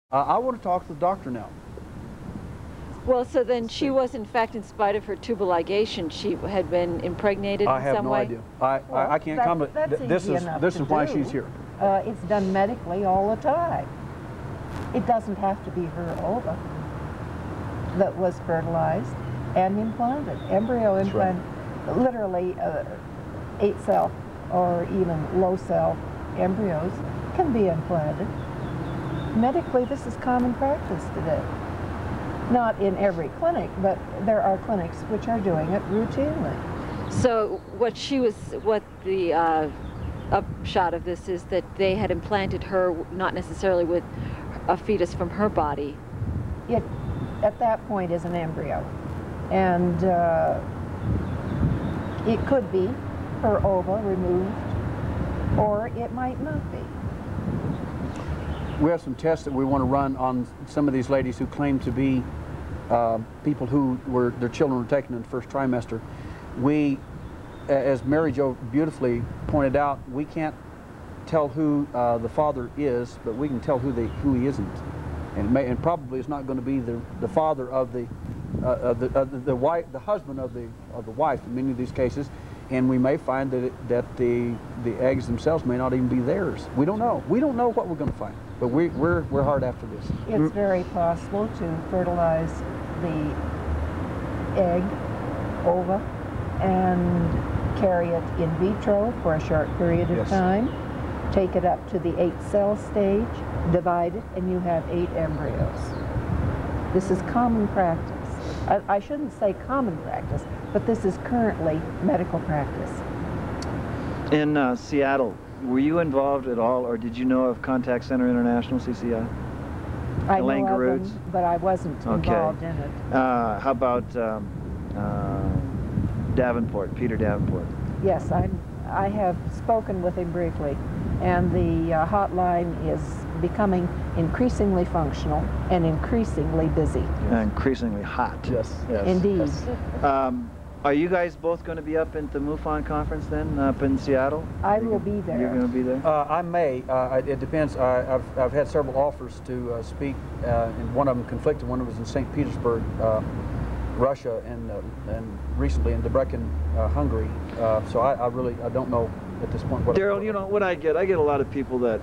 I want to talk to the doctor now. Well, so then she was, in fact, in spite of her tubal ligation, she had been impregnated in some way? I have no idea. I can't comment. This is why she's here. It's done medically all the time. It doesn't have to be her ova that was fertilized and implanted. Embryo implant, right. Literally 8-cell or even low-cell embryos can be implanted. Medically, this is common practice today. Not in every clinic, but there are clinics which are doing it routinely. So what the upshot of this is that they had implanted her not necessarily with a fetus from her body. It, at that point, is an embryo. And it could be her ova removed, or it might not be. We have some tests that we want to run on some of these ladies who claim to be people who their children were taken in the first trimester. We, as Mary Jo beautifully pointed out, we can't tell who the father is, but we can tell who he isn't, and probably it's not going to be the father of the wife, the husband of the wife in many of these cases, and we may find that the eggs themselves may not even be theirs. We don't know. We don't know what we're going to find, but we're hard after this. It's very possible to fertilize the egg, ova, and carry it in vitro for a short period of time, take it up to the 8-cell stage, divide it, and you have 8 embryos. This is common practice. I shouldn't say common practice, but this is currently medical practice. In Seattle, were you involved at all, or did you know of Contact Center International, CCI? I know of them, but I wasn't involved in it. How about Davenport, Peter Davenport? Yes, I have spoken with him briefly, and the hotline is becoming increasingly functional and increasingly busy. Yes. Increasingly hot. Yes, yes. Indeed. Yes. Are you guys both going to be up at the MUFON conference then, up in Seattle? I will be there. You're going to be there? I may. It depends. I've had several offers to speak, and one of them conflicted. One of them was in St. Petersburg, Russia, and recently in Debrecen, Hungary. So I don't know at this point. Derrel, you know what I get? I get a lot of people that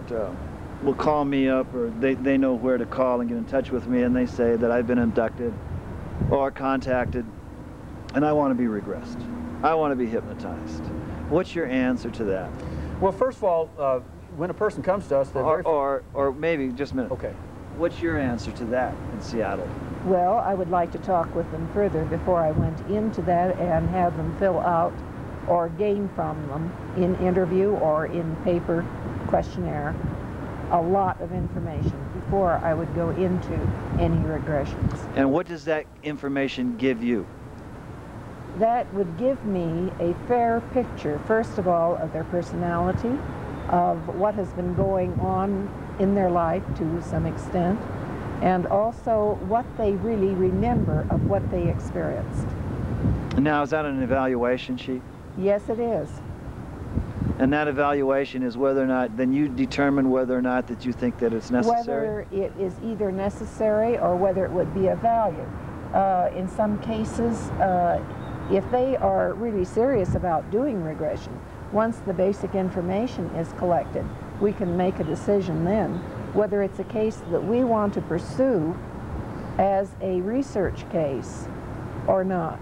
will call me up, or they know where to call and get in touch with me, and they say that I've been abducted or contacted, and I want to be regressed. I want to be hypnotized. What's your answer to that? Well, first of all, when a person comes to us, or maybe just a minute. Okay. What's your answer to that in Seattle? Well, I would like to talk with them further before I went into that and have them fill out or gain from them in interview or in paper questionnaire a lot of information before I would go into any regressions. And what does that information give you? That would give me a fair picture, first of all, of their personality, of what has been going on in their life to some extent, and also what they really remember of what they experienced. Now, is that an evaluation sheet? Yes, it is. And that evaluation is whether or not, then you determine whether or not that you think that it's necessary? Whether it is either necessary or whether it would be of value. In some cases, if they are really serious about doing regression, once the basic information is collected, we can make a decision then whether it's a case that we want to pursue as a research case or not.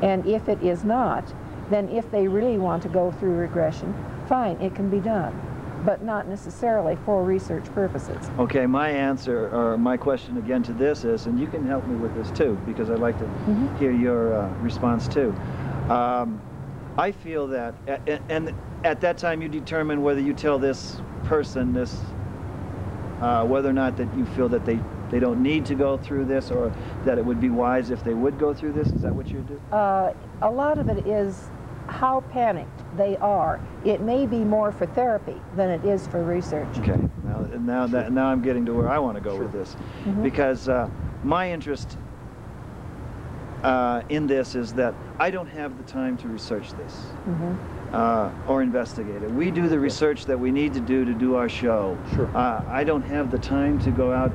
And if it is not, then if they really want to go through regression, fine, it can be done, but not necessarily for research purposes. Okay, my answer, or my question again to this is, and you can help me with this too, because I'd like to hear your response too. I feel that, and at that time you determine whether you tell this person this, whether or not that you feel that they don't need to go through this, or that it would be wise if they would go through this. Is that what you do? A lot of it is how panicked they are. It may be more for therapy than it is for research. Okay, now I'm getting to where I want to go with this, because my interest in this is that I don't have the time to research this. or investigate it. We do the research that we need to do our show. Sure. I don't have the time to go out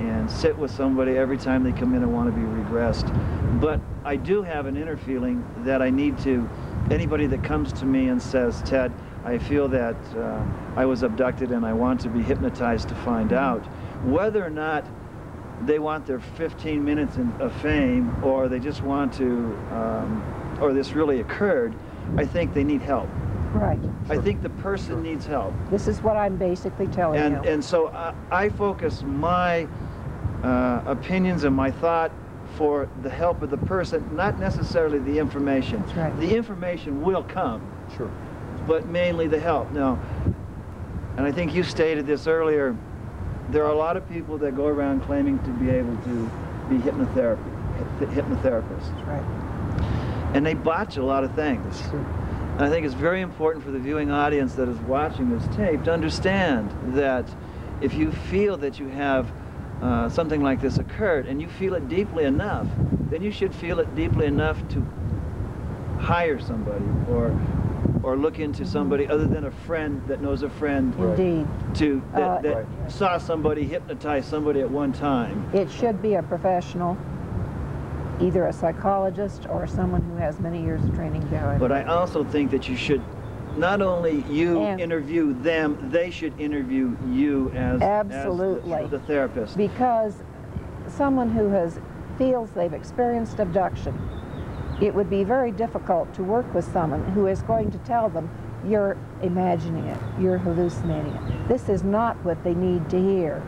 and sit with somebody every time they come in and want to be regressed. But I do have an inner feeling that I need to, anybody that comes to me and says, Ted, I feel that I was abducted and I want to be hypnotized to find out, whether or not they want their 15 minutes of fame or they just want to, or this really occurred, I think they need help. Right. I think the person needs help. This is what I'm basically telling you. And so I focus my opinions and my thought for the help of the person, not necessarily the information. That's right. The information will come. Sure. But mainly the help. Now, and I think you stated this earlier, there are a lot of people that go around claiming to be able to be hypnotherapists. That's right. And they botch a lot of things. That's true. And I think it's very important for the viewing audience that is watching this tape to understand that if you feel that you have something like this occurred and you feel it deeply enough, then you should feel it deeply enough to hire somebody or look into somebody other than a friend that knows a friend. Indeed. That Right. saw somebody hypnotize somebody at one time. It should be a professional, either a psychologist or someone who has many years of training behind. But I also think that you should, not only you And interview them, they should interview you as Absolutely. the therapist. Because someone who feels they've experienced abduction, it would be very difficult to work with someone who is going to tell them, you're imagining it, you're hallucinating it. This is not what they need to hear.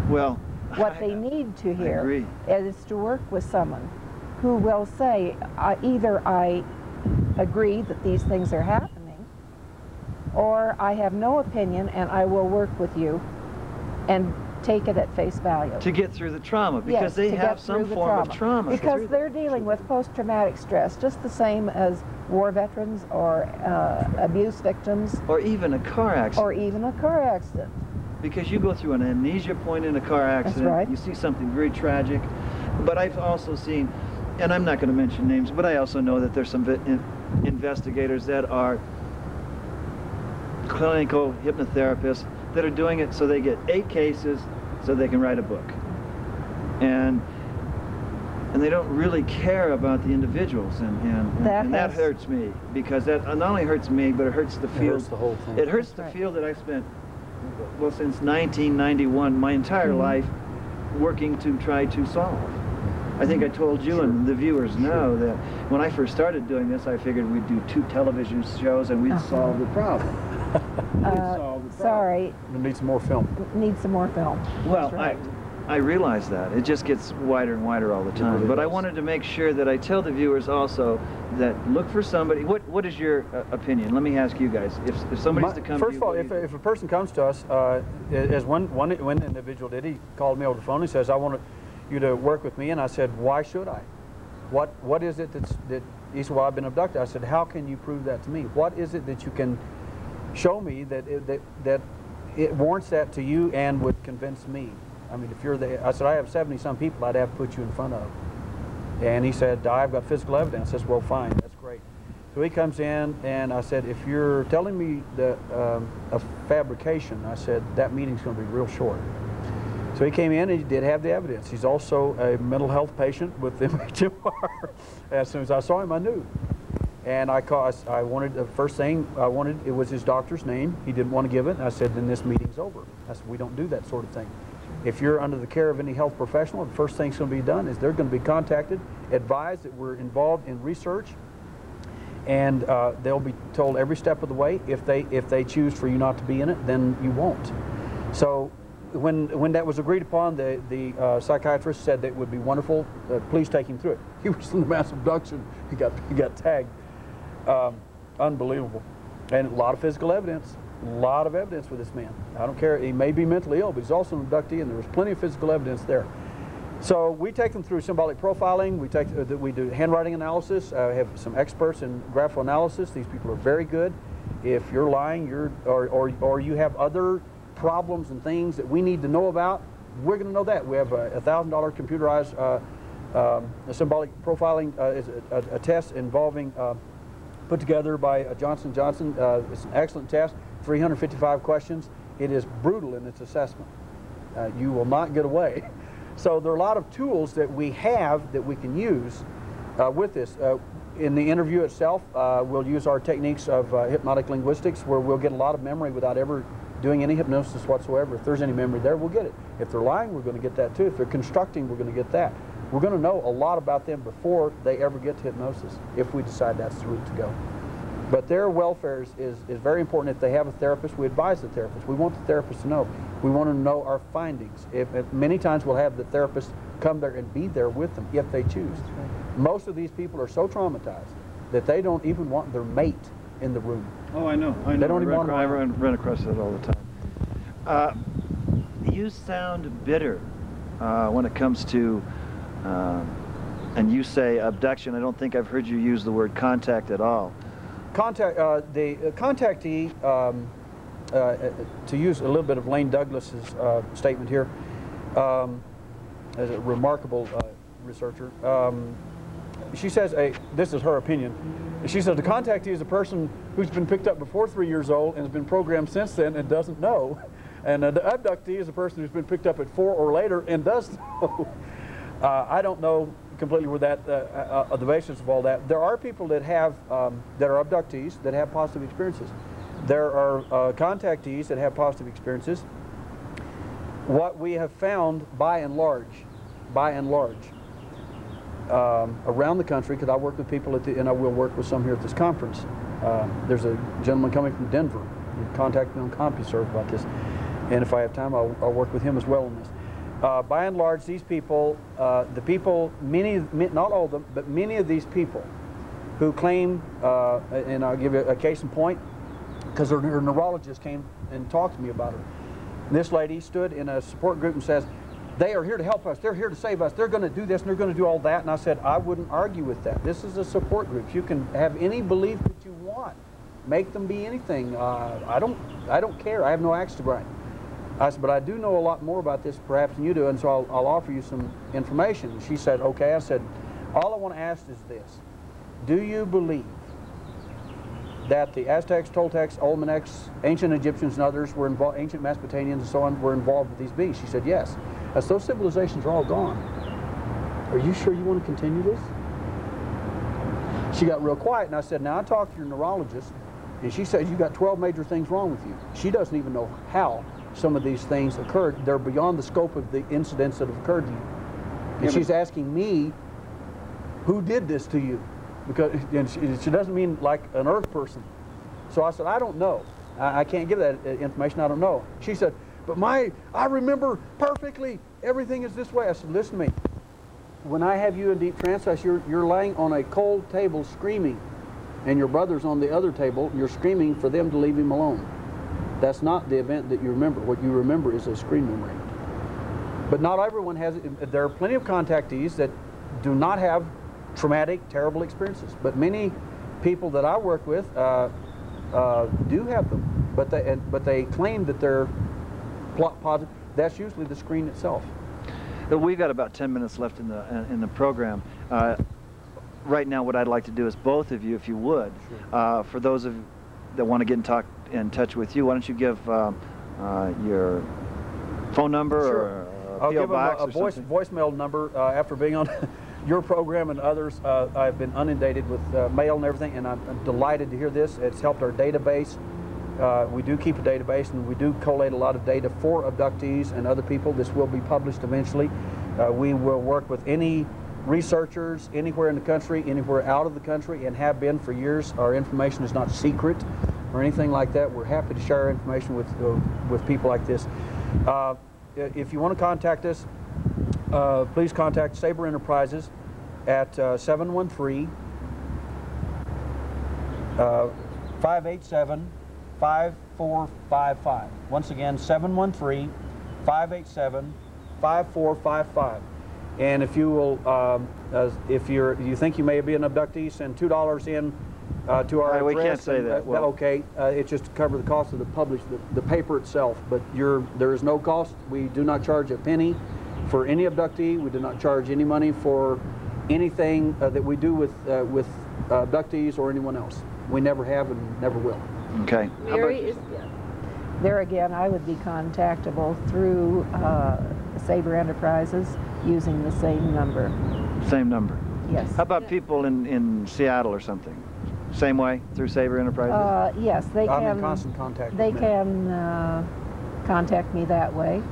Well, What they need to hear agree. is to work with someone who will say, either I agree that these things are happening, or I have no opinion and I will work with you and take it at face value. to get through the trauma, because Yes, they to have get some through the form of trauma. Because they're dealing with post-traumatic stress, just the same as war veterans or abuse victims, Or even a car accident. or even a car accident. Because you go through an amnesia point in a car accident, right. you see something very tragic. But I've also seen, and I'm not going to mention names, but I also know that there's some investigators that are clinical hypnotherapists that are doing it so they get 8 cases so they can write a book. And they don't really care about the individuals, and that hurts me, because that not only hurts me, but it hurts the field. It hurts the whole thing. It hurts the field that I spent, well, since 1991, my entire life working to try to solve. I think I told you and the viewers know that when I first started doing this, I figured we'd do 2 television shows and we'd solve the problem. Sorry. We need some more film. Need some more film. Well, That's right. I realize that. It just gets wider and wider all the time. really But I does. wanted to make sure that I tell the viewers also that look for somebody. What is your opinion? Let me ask you guys. If somebody's to come First to you, of all, what do you if a person comes to us, as one individual did, he called me over the phone and says, I want you to work with me. And I said, why should I? What is it that he said, well, I've been abducted. I said, how can you prove that to me? What is it that you can show me that it warrants that to you and would convince me? I mean, if you're I said, I have 70-some people I'd have to put you in front of. And he said, I've got physical evidence. I said, well, fine, that's great. So he comes in, and I said, if you're telling me a fabrication, I said, that meeting's going to be real short. So he came in, and he did have the evidence. He's also a mental health patient with MHMR. As soon as I saw him, I knew. And I wanted, the first thing I wanted, it was his doctor's name. He didn't want to give it. I said, then this meeting's over. I said, we don't do that sort of thing. If you're under the care of any health professional, the first thing's going to be done is they're going to be contacted, advised that we're involved in research, and they'll be told every step of the way. If they choose for you not to be in it, then you won't. So when that was agreed upon, the psychiatrist said that it would be wonderful. Please take him through it. He was in a mass abduction. He got tagged. Unbelievable, and a lot of physical evidence. A lot of evidence for this man. I don't care, he may be mentally ill, but he's also an abductee, and there was plenty of physical evidence there. So we take them through symbolic profiling, we do handwriting analysis, have some experts in graphical analysis. These people are very good. If you're lying, or you have other problems and things that we need to know about, we're going to know that. We have a $1,000 computerized symbolic profiling is a test involving put together by Johnson & Johnson. It's an excellent test, 355 questions. It is brutal in its assessment. You will not get away. So there are a lot of tools that we have that we can use with this. In the interview itself, we'll use our techniques of hypnotic linguistics, where we'll get a lot of memory without ever doing any hypnosis whatsoever. If there's any memory there, we'll get it. If they're lying, we're going to get that too. If they're constructing, we're going to get that. We're going to know a lot about them before they ever get to hypnosis, if we decide that's the route to go. But their welfare is very important. If they have a therapist, we advise the therapist. We want the therapist to know. We want to know our findings. If many times we'll have the therapist come there and be there with them if they choose. Most of these people are so traumatized that they don't even want their mate in the room. Oh, I know. They don't even want to. I run across that all the time. You sound bitter when it comes to, and you say abduction. I don't think I've heard you use the word contact at all. The contactee, to use a little bit of Lane Douglas's statement here, as a remarkable researcher, she says, this is her opinion, she says the contactee is a person who's been picked up before 3 years old and has been programmed since then and doesn't know. And the abductee is a person who's been picked up at 4 or later and does know. I don't know completely where that, the basis of all that. There are people that have, that are abductees that have positive experiences. There are contactees that have positive experiences. What we have found by and large, around the country, because I work with people at the, and I will work with some here at this conference. There's a gentleman coming from Denver. He contacted me on CompuServe about this, and if I have time, I'll work with him as well on this. By and large, these people, the people, not all of them, but many of these people who claim, and I'll give you a case in point, because her neurologist came and talked to me about her. And this lady stood in a support group and says, they are here to help us, they're here to save us, they're going to do this and they're going to do all that. And I said, I wouldn't argue with that. This is a support group. You can have any belief that you want. Make them be anything. I don't care. I have no axe to grind. I said, but I do know a lot more about this perhaps than you do, and so I'll offer you some information. And she said, okay. I said, all I want to ask is this. Do you believe that the Aztecs, Toltecs, Olmecs, ancient Egyptians and others were involved, ancient Mesopotamians and so on, were involved with these beasts? She said, yes. As those civilizations are all gone. Are you sure you want to continue this? She got real quiet, and I said, now I talked to your neurologist, and she said, you got 12 major things wrong with you. She doesn't even know how some of these things occurred. They're beyond the scope of the incidents that have occurred to you. And she's asking me, who did this to you? Because and she doesn't mean like an earth person. So I said, I don't know. I can't give that information. I don't know. She said, but I remember perfectly. Everything is this way. I said, listen to me. When I have you in deep trance, I said, you're laying on a cold table screaming, and your brother's on the other table. You're screaming for them to leave him alone. That's not the event that you remember. What you remember is a screen memory. But not everyone has it. There are plenty of contactees that do not have traumatic, terrible experiences. But many people that I work with do have them. But they claim that they're positive. That's usually the screen itself. We've got about 10 minutes left in the program. Right now, what I'd like to do is both of you, if you would, sure. For those of you that want to get in touch with you, why don't you give your phone number, sure. Or I'll PO give box them a voicemail number. After being on your program and others, I've been inundated with mail and everything, and I'm delighted to hear this. It's helped our database. We do keep a database, and we do collate a lot of data for abductees and other people. This will be published eventually. We will work with any researchers anywhere in the country, anywhere out of the country, and have been for years. Our information is not secret or anything like that. We're happy to share information with people like this. If you want to contact us, please contact Sabre Enterprises at 713-587-5455. Once again, 713-587-5455. And if you will, if you think you may be an abductee, send $2 in to our address. We can't say that. Well, okay, it's just to cover the cost of the paper itself. But there is no cost. We do not charge a penny for any abductee. We do not charge any money for anything that we do with abductees or anyone else. We never have and never will. Okay. Mary is. There again, I would be contactable through Sabre Enterprises using the same number. Same number. Yes. How about people in Seattle or something? Same way, through Sabre Enterprises? Yes, they can. I'm in constant contact They with them. can contact me that way.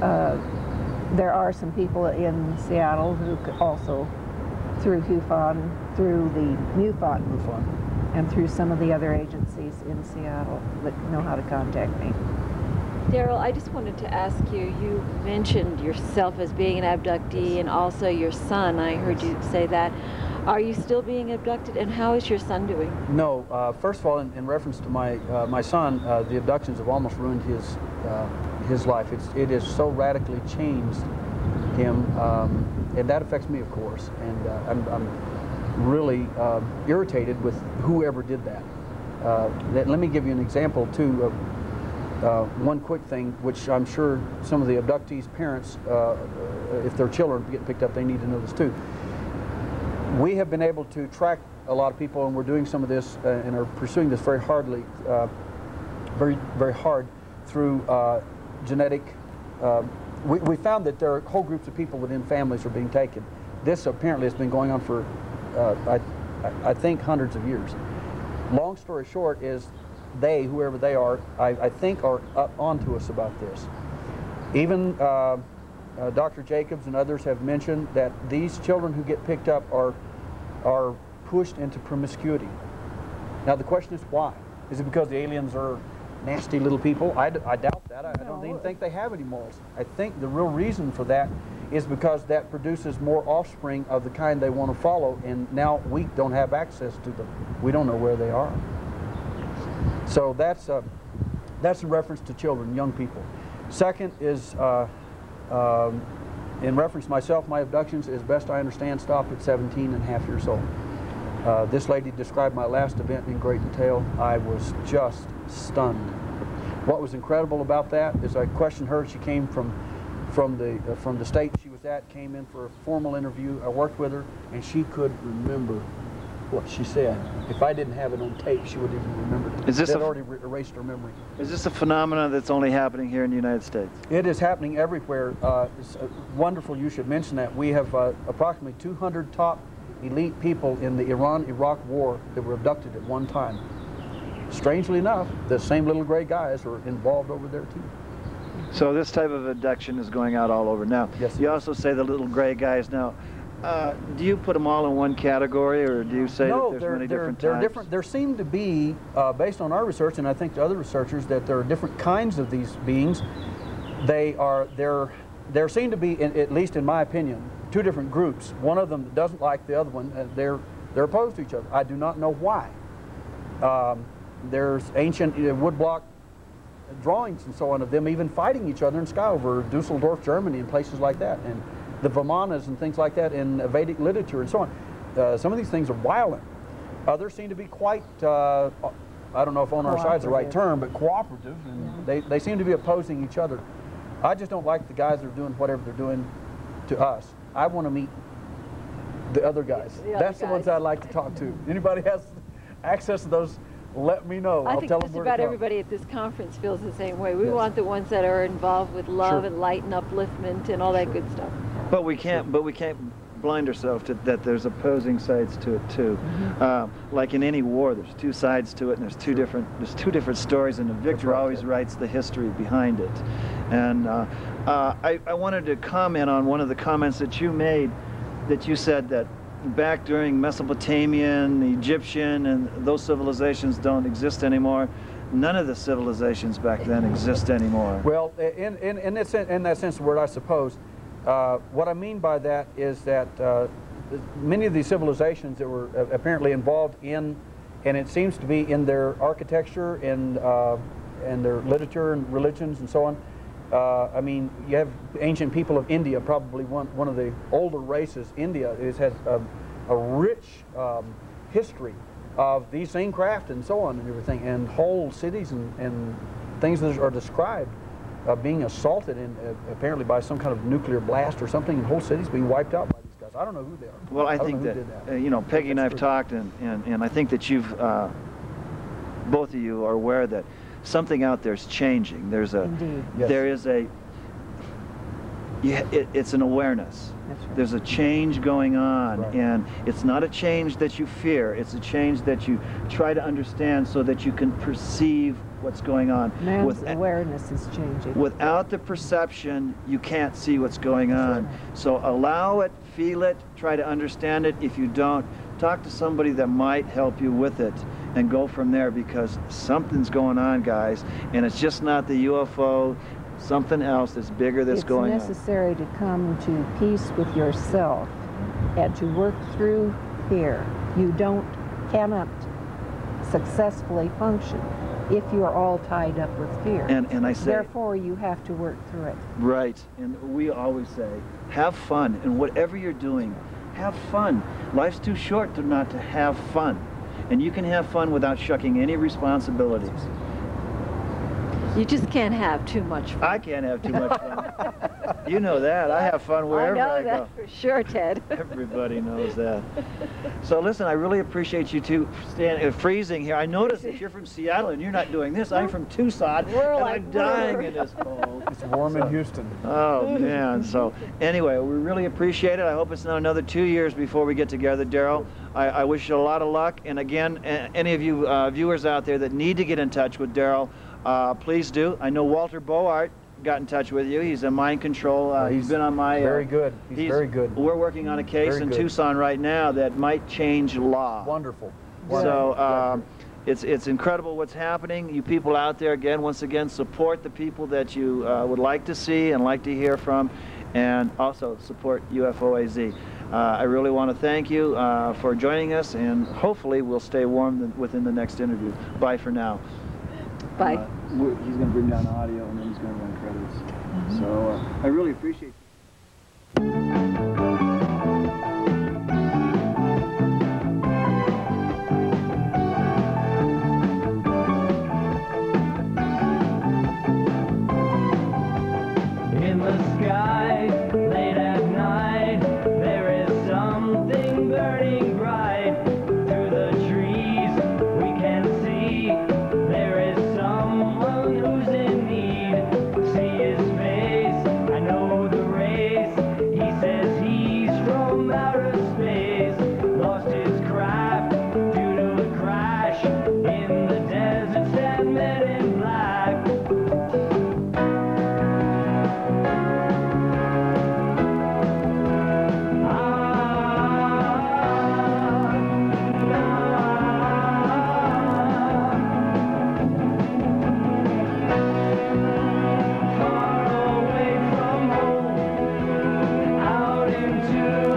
There are some people in Seattle who also, through HUFON, through the MUFON, and through some of the other agencies in Seattle that know how to contact me. Derrel, I just wanted to ask you, you mentioned yourself as being an abductee and also your son. I heard you say that. Are you still being abducted, and how is your son doing? No, first of all, in reference to my son, the abductions have almost ruined his life. It has so radically changed him, and that affects me, of course. And I'm really irritated with whoever did that. Let me give you an example too of one quick thing, which I'm sure some of the abductees' parents, if their children get picked up, they need to know this too. We have been able to track a lot of people, and we're doing some of this and are pursuing this very hardly, very hard through genetic. We found that there are whole groups of people within families are being taken. This apparently has been going on for, I think, hundreds of years. Long story short is they, whoever they are, I think are up onto us about this. Even Dr. Jacobs and others have mentioned that these children who get picked up are pushed into promiscuity. Now the question is why? Is it because the aliens are nasty little people? I doubt that. I don't even think they have any morals. I think the real reason for that is because that produces more offspring of the kind they want to follow, and now we don't have access to them. We don't know where they are. So that's a reference to children, young people. Second is, in reference to myself, my abductions, as best I understand, stopped at 17 and a half years old. This lady described my last event in great detail. I was just stunned. What was incredible about that is I questioned her. She came from the state she was at, came in for a formal interview. I worked with her, and she could remember what she said. If I didn't have it on tape, she would even remember it. Is this already erased her memory? Is this a phenomenon that's only happening here in the United States? It is happening everywhere. It's wonderful you should mention that. We have approximately 200 top elite people in the Iran-Iraq war that were abducted at one time. Strangely enough, the same little gray guys are involved over there too. So this type of abduction is going out all over now. Yes. You also say the little gray guys now. Do you put them all in one category, or do you say that there's many different types? Different. There seem to be, based on our research, and I think to other researchers, that there are different kinds of these beings. There seem to be, at least in my opinion, two different groups. One of them that doesn't like the other one. They're opposed to each other. I do not know why. There's ancient woodblock drawings and so on of them even fighting each other in sky over Dusseldorf, Germany, and places like that, and the Vimanas and things like that in Vedic literature and so on. Some of these things are violent. Others seem to be quite, I don't know if on our side is the right term, but cooperative, and they seem to be opposing each other. I just don't like the guys that are doing whatever they're doing to us. I want to meet the other guys. That's the ones I'd like to talk to. Anybody has access to those, let me know. I think just about everybody at this conference feels the same way. We want the ones that are involved with love and light and upliftment and all that good stuff. But we can't blind ourselves to that there's opposing sides to it too. Like in any war, there's two sides to it, and there's two different stories, and the victor always writes the history behind it. And I wanted to comment on one of the comments that you made, that you said that back during Mesopotamian, Egyptian, and those civilizations don't exist anymore. None of the civilizations back then exist anymore. Well, in that sense of the word, I suppose. What I mean by that is that many of these civilizations that were apparently involved in, and it seems to be in their architecture and their literature and religions and so on. I mean, you have ancient people of India, probably one of the older races. India has a rich history of these same craft and so on and everything, and whole cities and things that are described being assaulted apparently by some kind of nuclear blast or something, and whole cities being wiped out by these guys. I don't know who they are. Well, I don't think know that, who did you know, Peggy and I have That's talked, and I think that you've, both of you are aware that something out there is changing. There's a, Indeed. Yes. there is a, it's an awareness. That's right. There's a change going on, Right. and it's not a change that you fear. It's a change that you try to understand so that you can perceive what's going on. Man's awareness is changing. Without the perception, you can't see what's going on. So allow it, feel it, try to understand it. If you don't, talk to somebody that might help you with it and go from there, because something's going on, guys, and it's just not the UFO, something else that's bigger that's going on. It's necessary to come to peace with yourself and to work through fear. You cannot successfully function if you're all tied up with fear. And I say, therefore, you have to work through it. right, and we always say, have fun, and whatever you're doing, have fun. Life's too short to not to have fun, and you can have fun without shucking any responsibilities. You just can't have too much fun. I can't have too much fun. You know that. I have fun wherever I know go. that for sure, Ted. Everybody knows that. So listen, I really appreciate you two freezing here. I noticed that you're from Seattle and you're not doing this. I'm from Tucson and I'm dying in this cold. It's warm in Houston. Oh man. So anyway, we really appreciate it. I hope it's not another 2 years before we get together, Derrel. I wish you a lot of luck. And again, any of you viewers out there that need to get in touch with Derrel, please do. I know Walter Boart got in touch with you. He's a mind control. He's been on my... very good. He's very good. We're working on a case in Tucson right now that might change law. Wonderful. So it's incredible what's happening. You people out there, again, once again, support the people that you would like to see and like to hear from, and also support UFOAZ. I really want to thank you for joining us, and hopefully we'll stay warm within the next interview. Bye for now. Bye. He's going to bring down the audio and then he's going to run credits. So I really appreciate In the sky, late at night, there is something burning bright. Through the trees, we can see there is someone who's in need. See his face, I know the race. He says he's from outer space. Lost his craft due to a crash in the desert, and men in black. Far away from home, out into